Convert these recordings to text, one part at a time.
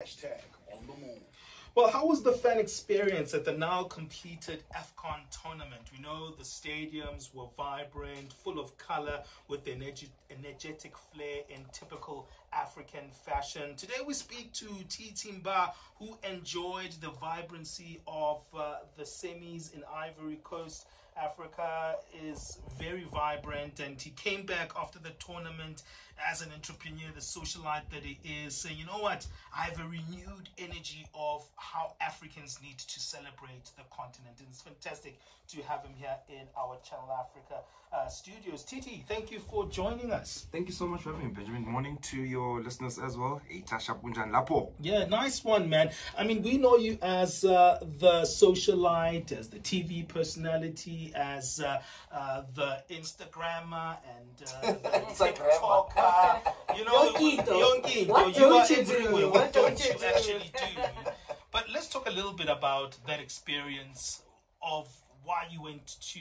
Hashtag on the move. Well, how was the fan experience at the now completed AFCON tournament? We know the stadiums were vibrant, full of color, with the energetic flair in typical African fashion. Today we speak to TT Mbha, who enjoyed the vibrancy of the semis in Ivory Coast. Africa is very vibrant, and he came back after the tournament as an entrepreneur, the socialite that he is, saying, you know what, I have a renewed energy of how Africans need to celebrate the continent. And it's fantastic to have him here in our Channel Africa studios. TT, thank you for joining us. Thank you so much for having me, Benjamin. Morning to your listeners as well. Yeah, nice one, man. I mean, we know you as the socialite, as the TV personality, as the Instagrammer, and the TikToker. You know, Yonki, what you are don't you everywhere. do? What don't you actually do? But let's talk a little bit about that experience of why you went to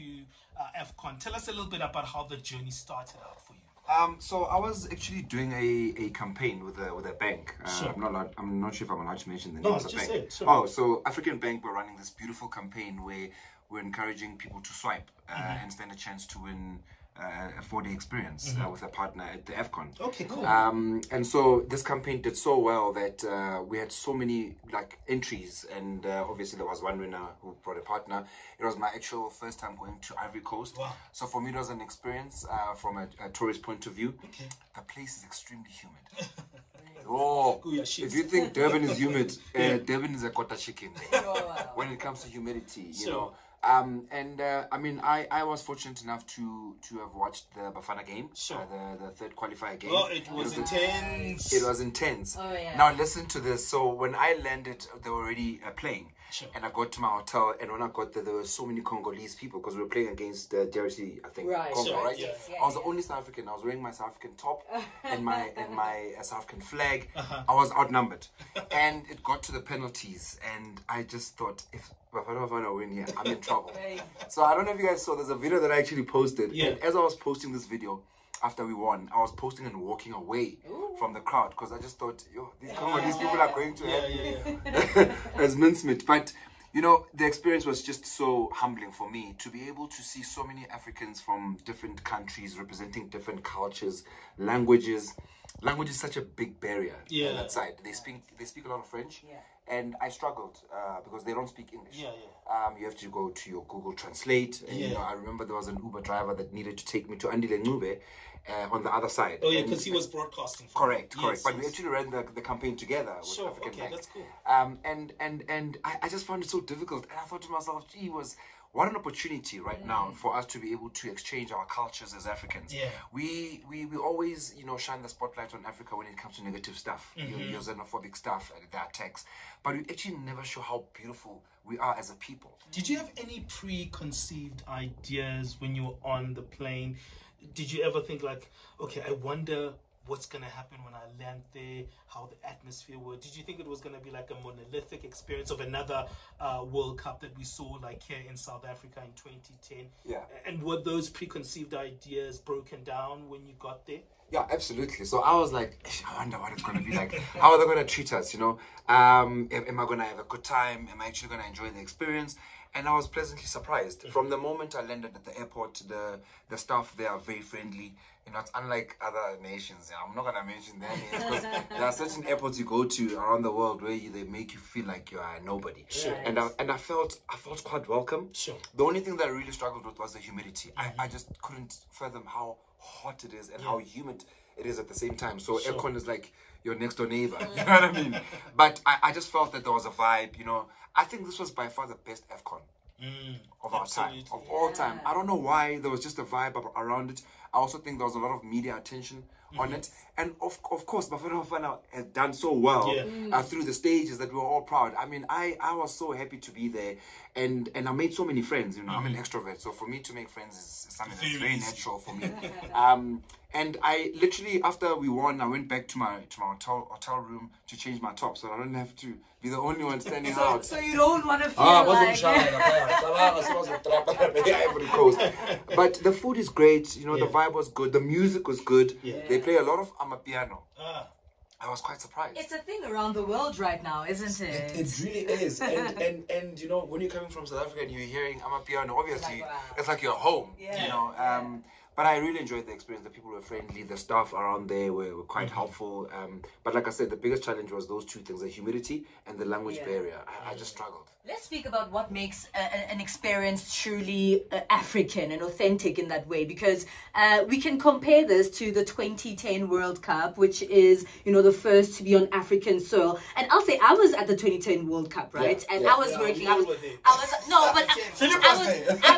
AFCON. Tell us a little bit about how the journey started out for you. So I was actually doing a campaign with a bank. Sure. I'm not sure if I'm allowed to mention the No, name of the just bank. say it, sure. Oh, so African Bank were running this beautiful campaign where we're encouraging people to swipe and stand a chance to win a 4-day experience with a partner at the AFCON. Okay, cool. And so this campaign did so well that we had so many entries, and obviously there was one winner who brought a partner. It was my actual first time going to Ivory Coast. Wow. So for me it was an experience from a tourist point of view. Okay. The place is extremely humid. Oh, yeah, if you think Durban is humid, Durban is a quarter chicken when it comes to humidity, you know. I mean, I was fortunate enough to have watched the Bafana game, the third qualifier game. Oh, it was intense. It was intense. Oh, yeah. Now listen to this. So when I landed, they were already playing. Sure. And I got to my hotel, and when I got there were so many Congolese people because we were playing against DRC, I think. Right. Congo, Sure, right? yeah. I was the only South African. I was wearing my South African top and my South African flag. I was outnumbered, and it got to the penalties, and I just thought, if Bafana win here, I'm in trouble. So I don't know if you guys saw. There's a video that I actually posted, and as I was posting this video after we won, I was posting and walking away from the crowd because I just thought, yo, these Congolese people are going to have me as mincemeat. But you know, the experience was just so humbling for me to be able to see so many Africans from different countries representing different cultures, languages. Language is such a big barrier on that side. They speak a lot of French, and I struggled because they don't speak English. You have to go to your Google Translate. And, you know, I remember there was an Uber driver that needed to take me to Andile Ncube on the other side. Oh yeah, because he was broadcasting. Correct. But we actually ran the campaign together with African Bank. That's cool. And I just found it so difficult, and I thought to myself, gee, what an opportunity right now for us to be able to exchange our cultures as Africans. We always, you know, shine the spotlight on Africa when it comes to negative stuff, your xenophobic stuff, the attacks. But we actually never show how beautiful we are as a people. Did you have any preconceived ideas when you were on the plane? Did you ever think like, okay, I wonder what's going to happen when I land there, how the atmosphere was? Did you think it was going to be like a monolithic experience of another World Cup that we saw like here in South Africa in 2010? Yeah. And were those preconceived ideas broken down when you got there? Yeah, absolutely. So I was like, I wonder what it's going to be like. How are they going to treat us, you know? Am I going to have a good time? Am I actually going to enjoy the experience? And I was pleasantly surprised. From the moment I landed at the airport, the staff there are very friendly. You know, it's unlike other nations. I'm not going to mention their names because there are certain airports you go to around the world where they make you feel like you are nobody. Sure. And I felt quite welcome. Sure. The only thing that I really struggled with was the humidity. I just couldn't fathom how hot it is and how humid it is at the same time. So aircon is like your next door neighbor. You know what I mean? But I just felt that there was a vibe. You know, I think this was by far the best AFCON of our time, of all time. I don't know why, there was just a vibe around it. I also think there was a lot of media attention on it, and of course Bafana had done so well through the stages that we were all proud. I mean, I was so happy to be there, and I made so many friends. You know, I'm an extrovert, so for me to make friends is something that's very natural for me. And I literally, after we won, I went back to my hotel room to change my top, so I don't have to be the only one standing out. So you don't want to feel like... Ivory Coast. But the food is great. You know, the vibe was good. The music was good. They play a lot of amapiano. I was quite surprised. It's a thing around the world right now, isn't it? It really is. And you know, when you're coming from South Africa and you're hearing Amapiano, obviously, wow. it's like you're home, Yeah. you know. But I really enjoyed the experience. The people were friendly. The staff around there were quite helpful. But like I said, the biggest challenge was those two things, the humidity and the language barrier. I just struggled. Let's speak about what makes an experience truly African and authentic in that way, because we can compare this to the 2010 World Cup, which is, you know, the first to be on African soil. And I'll say I was at the 2010 World Cup, right? Yeah, and yeah. I was working. I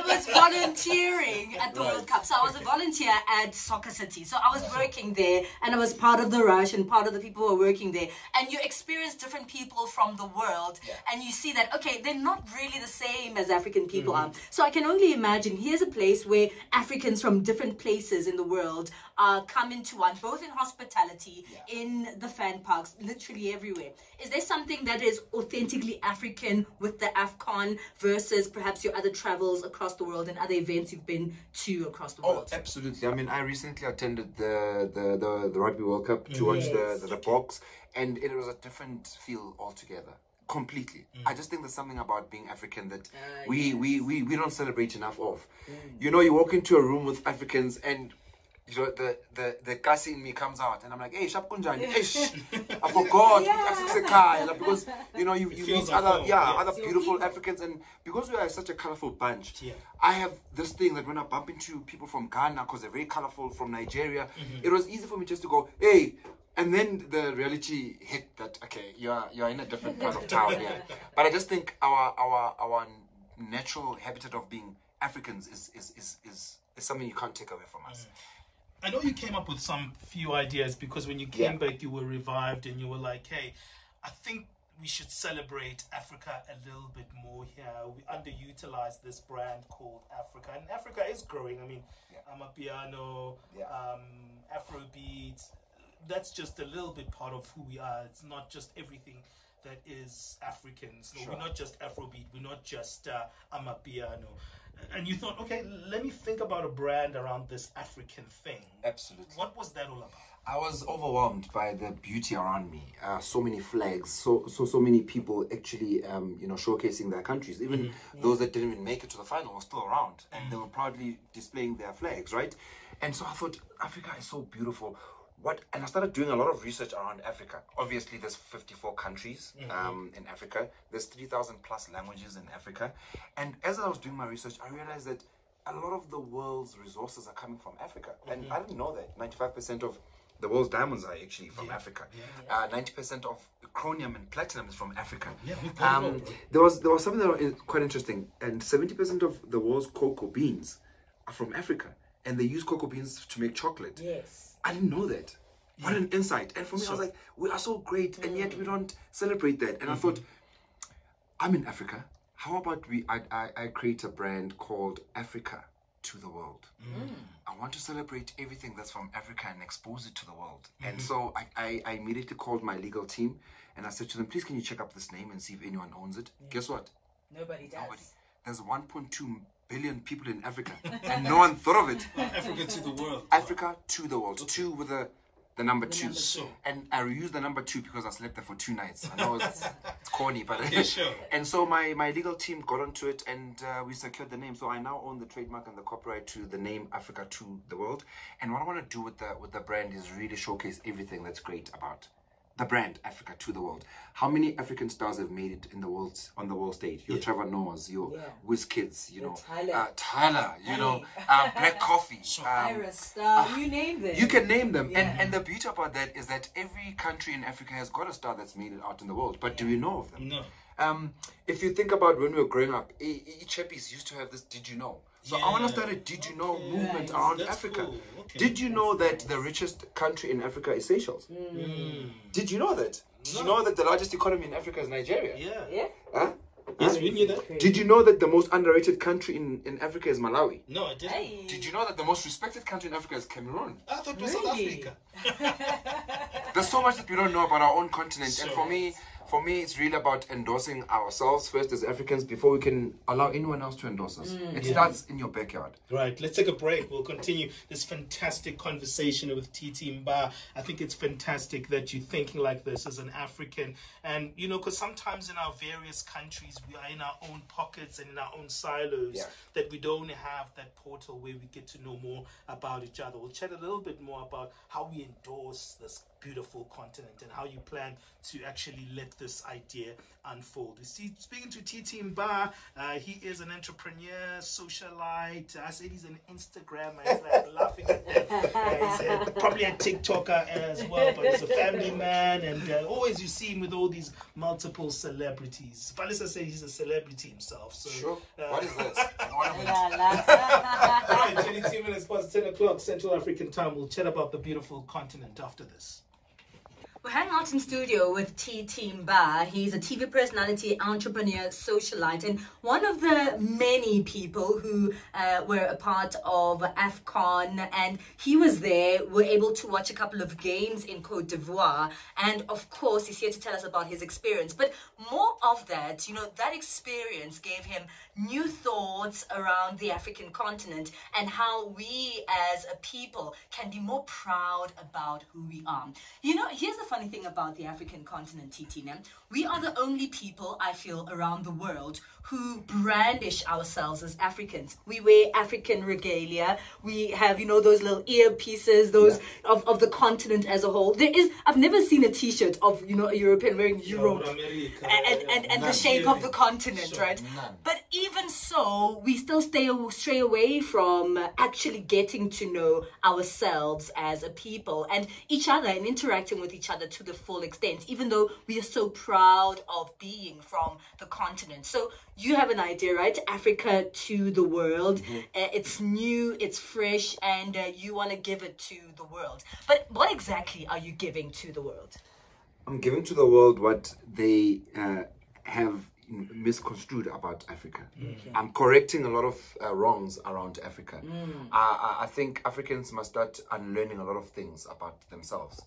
was volunteering at the World Cup. So I was a volunteer at Soccer City. So I was working there, and I was part of the rush and part of the people who were working there. And you experience different people from the world, and you see that, okay, they're not really the same as African people are. So I can only imagine here's a place where Africans from different places in the world come into one, both in hospitality, in the fan parks, literally everywhere. Is there something that is authentically African with the AFCON versus perhaps your other travels across the world and other events you've been to across the world? Oh, absolutely. I mean, I recently attended the Rugby World Cup to watch the box, and it was a different feel altogether. Completely. I just think there's something about being African that we don't celebrate enough of. You know, you walk into a room with Africans and you know the Kasi in me comes out and I'm like, hey, Shapkunjani, I forgot. Because you know you meet other beautiful Africans, and because we are such a colorful bunch, I have this thing that when I bump into people from Ghana, because they're very colorful, from Nigeria, it was easy for me just to go, hey. And then the reality hit that, okay, you're in a different part of town here. But I just think our natural habitat of being Africans is something you can't take away from us. I know you came up with some few ideas, because when you came back, you were revived and you were like, hey, I think we should celebrate Africa a little bit more here. We underutilize this brand called Africa, and Africa is growing. I mean, Amapiano, Afrobeat. That's just a little bit part of who we are. It's not just everything that is Africans. No, we're not just Afrobeat. We're not just Amapiano. And you thought, okay, let me think about a brand around this African thing. Absolutely. What was that all about? I was overwhelmed by the beauty around me. So many flags, so many people actually, you know, showcasing their countries. Even those that didn't even make it to the final were still around, and they were proudly displaying their flags, right? And so I thought, Africa is so beautiful. And I started doing a lot of research around Africa. Obviously, there's 54 countries in Africa. There's 3,000 plus languages in Africa. And as I was doing my research, I realized that a lot of the world's resources are coming from Africa. And I didn't know that. 95% of the world's diamonds are actually from Africa. 90% of chromium and platinum is from Africa. There was something that was quite interesting. And 70% of the world's cocoa beans are from Africa. And they use cocoa beans to make chocolate. Yes. I didn't know that. What an insight. And for me, I was like, we are so great, and yet we don't celebrate that. And I thought, I'm in Africa. How about I create a brand called Africa to the World? I want to celebrate everything that's from Africa and expose it to the world. And so I immediately called my legal team, and I said to them, please, can you check up this name and see if anyone owns it? Guess what? Nobody does. Nobody. There's 1.2 billion people in Africa, and no one thought of it. Africa to the world. Africa to the world. Two with the number two. And I reused the number 2 because I slept there for 2 nights. I know it's corny, but and so my legal team got onto it, and we secured the name. So I now own the trademark and the copyright to the name Africa to the World. And what I want to do with the brand is really showcase everything that's great about the brand Africa to the World. How many African stars have made it in the world, on the world stage? Your Trevor Noahs, your WizKids, you know, Tyler, you know, Black Coffee, Iris, you name them. You can name them, and the beauty about that is that every country in Africa has got a star that's made it out in the world. But do we know of them? No. If you think about when we were growing up, each chappies used to have this "Did you know?" So I want to start a "Did you know?" movement around Africa. Cool. Okay. Did you know that the richest country in Africa is Seychelles? Did you know that? Did you know that the largest economy in Africa is Nigeria? Huh? Yes, we knew that. Did you know that the most underrated country in Africa is Malawi? No, I didn't. Hey. Did you know that the most respected country in Africa is Cameroon? I thought it was South Africa. There's so much that we don't know about our own continent, and for me, For me, it's really about endorsing ourselves first as Africans before we can allow anyone else to endorse us. It starts in your backyard. Right. Let's take a break. We'll continue this fantastic conversation with TT Mbha. I think it's fantastic that you're thinking like this as an African. And, you know, because sometimes in our various countries, we are in our own pockets and in our own silos, that we don't have that portal where we get to know more about each other. We'll chat a little bit more about how we endorse this beautiful continent and how you plan to actually let this idea unfold. We see, speaking to TT Mbha, he is an entrepreneur, socialite. I said he's an Instagrammer. He's like laughing at that. He's probably a TikToker as well, but he's a family man, and always you see him with all these multiple celebrities. Palesa says he's a celebrity himself. So, sure. What is this? Right, 22 minutes past 10 o'clock Central African time. We'll chat about the beautiful continent after this. We're hanging out in studio with TT Mbha. He's a TV personality, entrepreneur, socialite, and one of the many people who were a part of AFCON. And he was there. We're able to watch a couple of games in Cote d'Ivoire. And of course, he's here to tell us about his experience. But more of that, you know, that experience gave him new thoughts around the African continent and how we as a people can be more proud about who we are. You know, here's the funny thing about the African continent, TT. We are the only people, I feel, around the world who brandish ourselves as Africans. We wear African regalia. We have, you know, those little earpieces, those of the continent as a whole. I've never seen a T-shirt of, you know, a European wearing Europe and the shape of the continent, right? None. But even so, we still stray away from actually getting to know ourselves as a people and each other and interacting with each other to the full extent, even though we are so proud of being from the continent. So you have an idea, right? Africa to the world. It's new, it's fresh, and you want to give it to the world. But what exactly are you giving to the world? I'm giving to the world what they have misconstrued about Africa. I'm correcting a lot of wrongs around Africa. I think Africans must start unlearning a lot of things about themselves.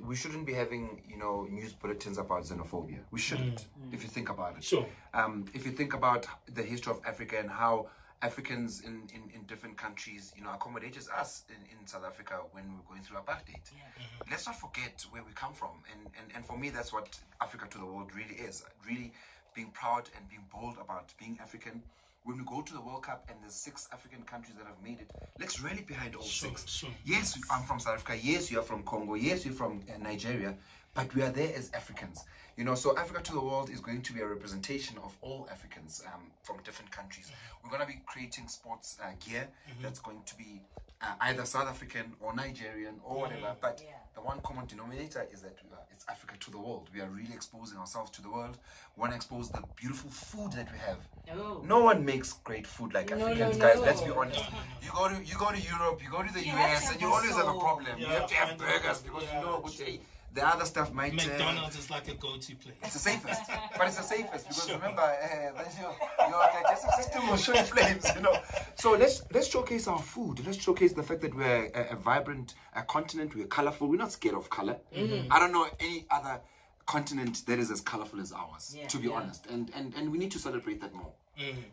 We shouldn't be having, you know, news bulletins about xenophobia. We shouldn't, if you think about it. Sure. If you think about the history of Africa and how Africans in different countries, you know, accommodated us in South Africa when we were going through apartheid. Let's not forget where we come from. And for me, that's what Africa to the world really is. Really being proud and being bold about being African. When we go to the World Cup and there's 6 African countries that have made it, let's rally behind all 6. Sure. Yes, I'm from South Africa. Yes, you are from Congo. Yes, you're from Nigeria. But we are there as Africans. You know, so Africa to the world is going to be a representation of all Africans from different countries. We're going to be creating sports gear that's going to be either South African or Nigerian or whatever. But the one common denominator is that it's Africa to the world. We are really exposing ourselves to the world. We want to expose the beautiful food that we have. No one makes great food like Africans, guys. Let's be honest. You go to Europe, you go to the US, and you always have a problem. You have to have burgers because you know, the other stuff might... McDonald's is like a go-to place. It's the safest. But it's the safest because remember, your digestive system will show you flames, you know. So let's showcase our food. Let's showcase the fact that we're a vibrant continent. We're colorful. We're not scared of color. I don't know any other continent that is as colorful as ours, to be honest. And we need to celebrate that more.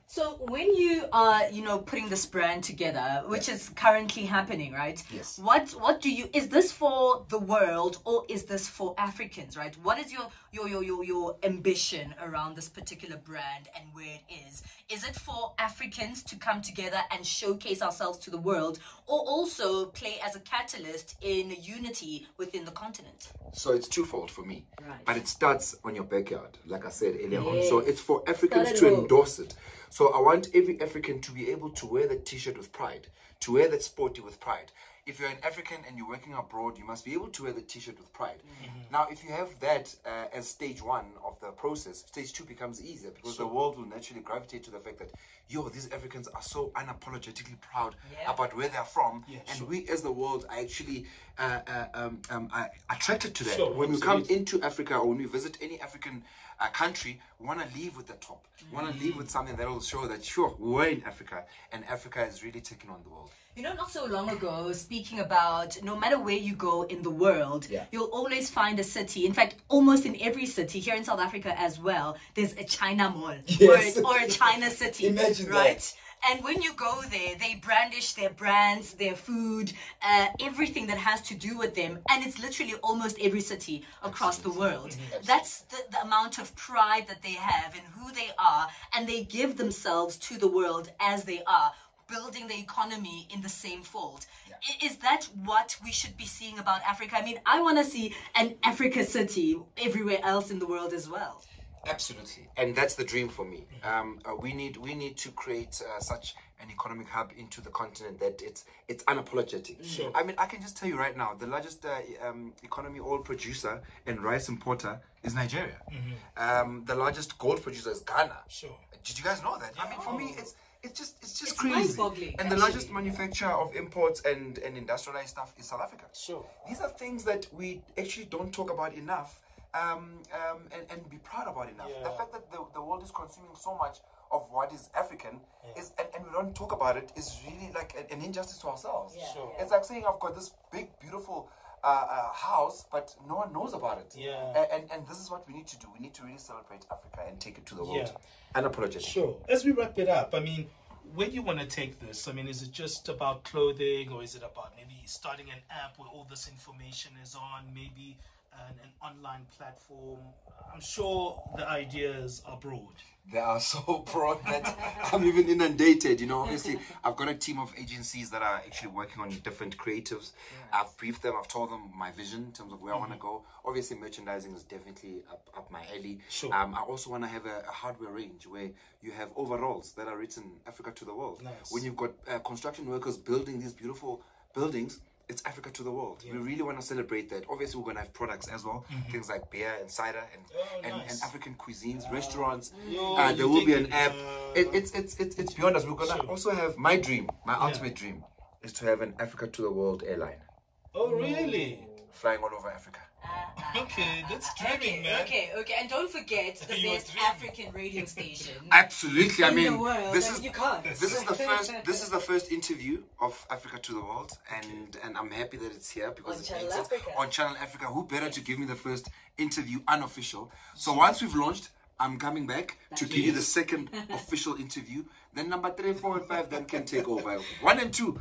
So when you are, you know, putting this brand together, which is currently happening, right? Yes. What do you, is this for the world or is this for Africans, right? What is your ambition around this particular brand and where it is? Is it for Africans to come together and showcase ourselves to the world, or also play as a catalyst in unity within the continent? So it's twofold for me. Right. But it starts on your backyard, like I said earlier on. So it's for Africans to endorse it. So I want every African to be able to wear that T-shirt with pride, to wear that sporty with pride. If you're an African and you're working abroad, you must be able to wear the T-shirt with pride. Now, if you have that as stage 1 of the process, stage 2 becomes easier because the world will naturally gravitate to the fact that, these Africans are so unapologetically proud about where they're from. And we as the world are actually attracted to that. When we come into Africa or when we visit any African country, we want to leave with the top. We want to leave with something that will show that, we're in Africa and Africa is really taking on the world. You know, not so long ago, speaking about no matter where you go in the world, you'll always find a city. In fact, almost in every city, here in South Africa as well, there's a China mall or a China city. Imagine right? that. And when you go there, they brandish their brands, their food, everything that has to do with them. And it's literally almost every city across the world. That's the amount of pride that they have in who they are. And they give themselves to the world as they are, building the economy in the same fold. Is that what we should be seeing about Africa? I mean, I want to see an Africa city everywhere else in the world as well. Absolutely, and that's the dream for me. We need to create such an economic hub into the continent that it's unapologetic. Sure. I mean, I can just tell you right now, the largest economy oil producer and rice importer is Nigeria. The largest gold producer is Ghana. Sure. Did you guys know that? I mean, for me, it's just crazy. Mind-boggling, and the largest manufacturer of imports and industrialized stuff is South Africa. Sure. These are things that we actually don't talk about enough. And be proud about enough. The fact that the world is consuming so much of what is African is, and we don't talk about it, is really like an injustice to ourselves. Sure. It's like saying I've got this big, beautiful house, but no one knows about it. And this is what we need to do. We need to really celebrate Africa and take it to the world. Unapologetic. Sure. As we wrap it up, I mean, where do you want to take this? I mean, is it just about clothing, or is it about maybe starting an app where all this information is on, maybe an online platform? I'm sure the ideas are broad. They are so broad that I'm even inundated. You know, obviously, I've got a team of agencies that are actually working on different creatives. I've briefed them. I've told them my vision in terms of where I want to go. Obviously, merchandising is definitely up my alley. Sure. I also want to have a hardware range where you have overalls that are written Africa to the world. Nice. When you've got construction workers building these beautiful buildings, it's Africa to the world. We really want to celebrate that. Obviously, we're going to have products as well. Things like beer and cider and African cuisines, restaurants. There will be an app. It's beyond us. We're going to also have my dream, my ultimate dream, is to have an Africa to the world airline. Oh, really? Flying all over Africa. Okay, that's dreaming, man. Okay. And don't forget the best African radio station. Absolutely. I in mean, the world. this is You can't. this is the first interview of Africa to the world, and I'm happy that it's here because On it Channel makes it Africa. on Channel Africa. Who better to give me the first interview unofficial? So once we've launched, I'm coming back to give you the second official interview. Then number 3, 4, and 5 then can take over. 1 and 2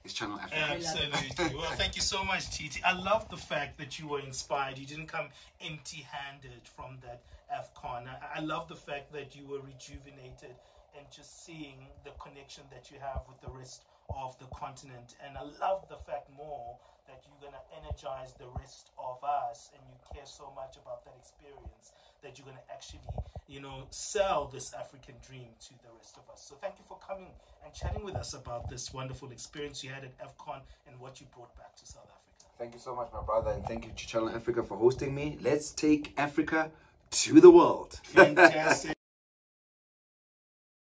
is Channel Africa. Absolutely. Well, thank you so much, TT. I love the fact that you were inspired. You didn't come empty-handed from that AFCON. I love the fact that you were rejuvenated and just seeing the connection that you have with the rest of the continent. And I love the fact more that you're going to energize the rest of us, and you care so much about that experience that you're going to actually, sell this African dream to the rest of us. So thank you for coming and chatting with us about this wonderful experience you had at AFCON and what you brought back to South Africa. Thank you so much, my brother, and thank you to Channel Africa for hosting me. Let's take Africa to the world. Fantastic.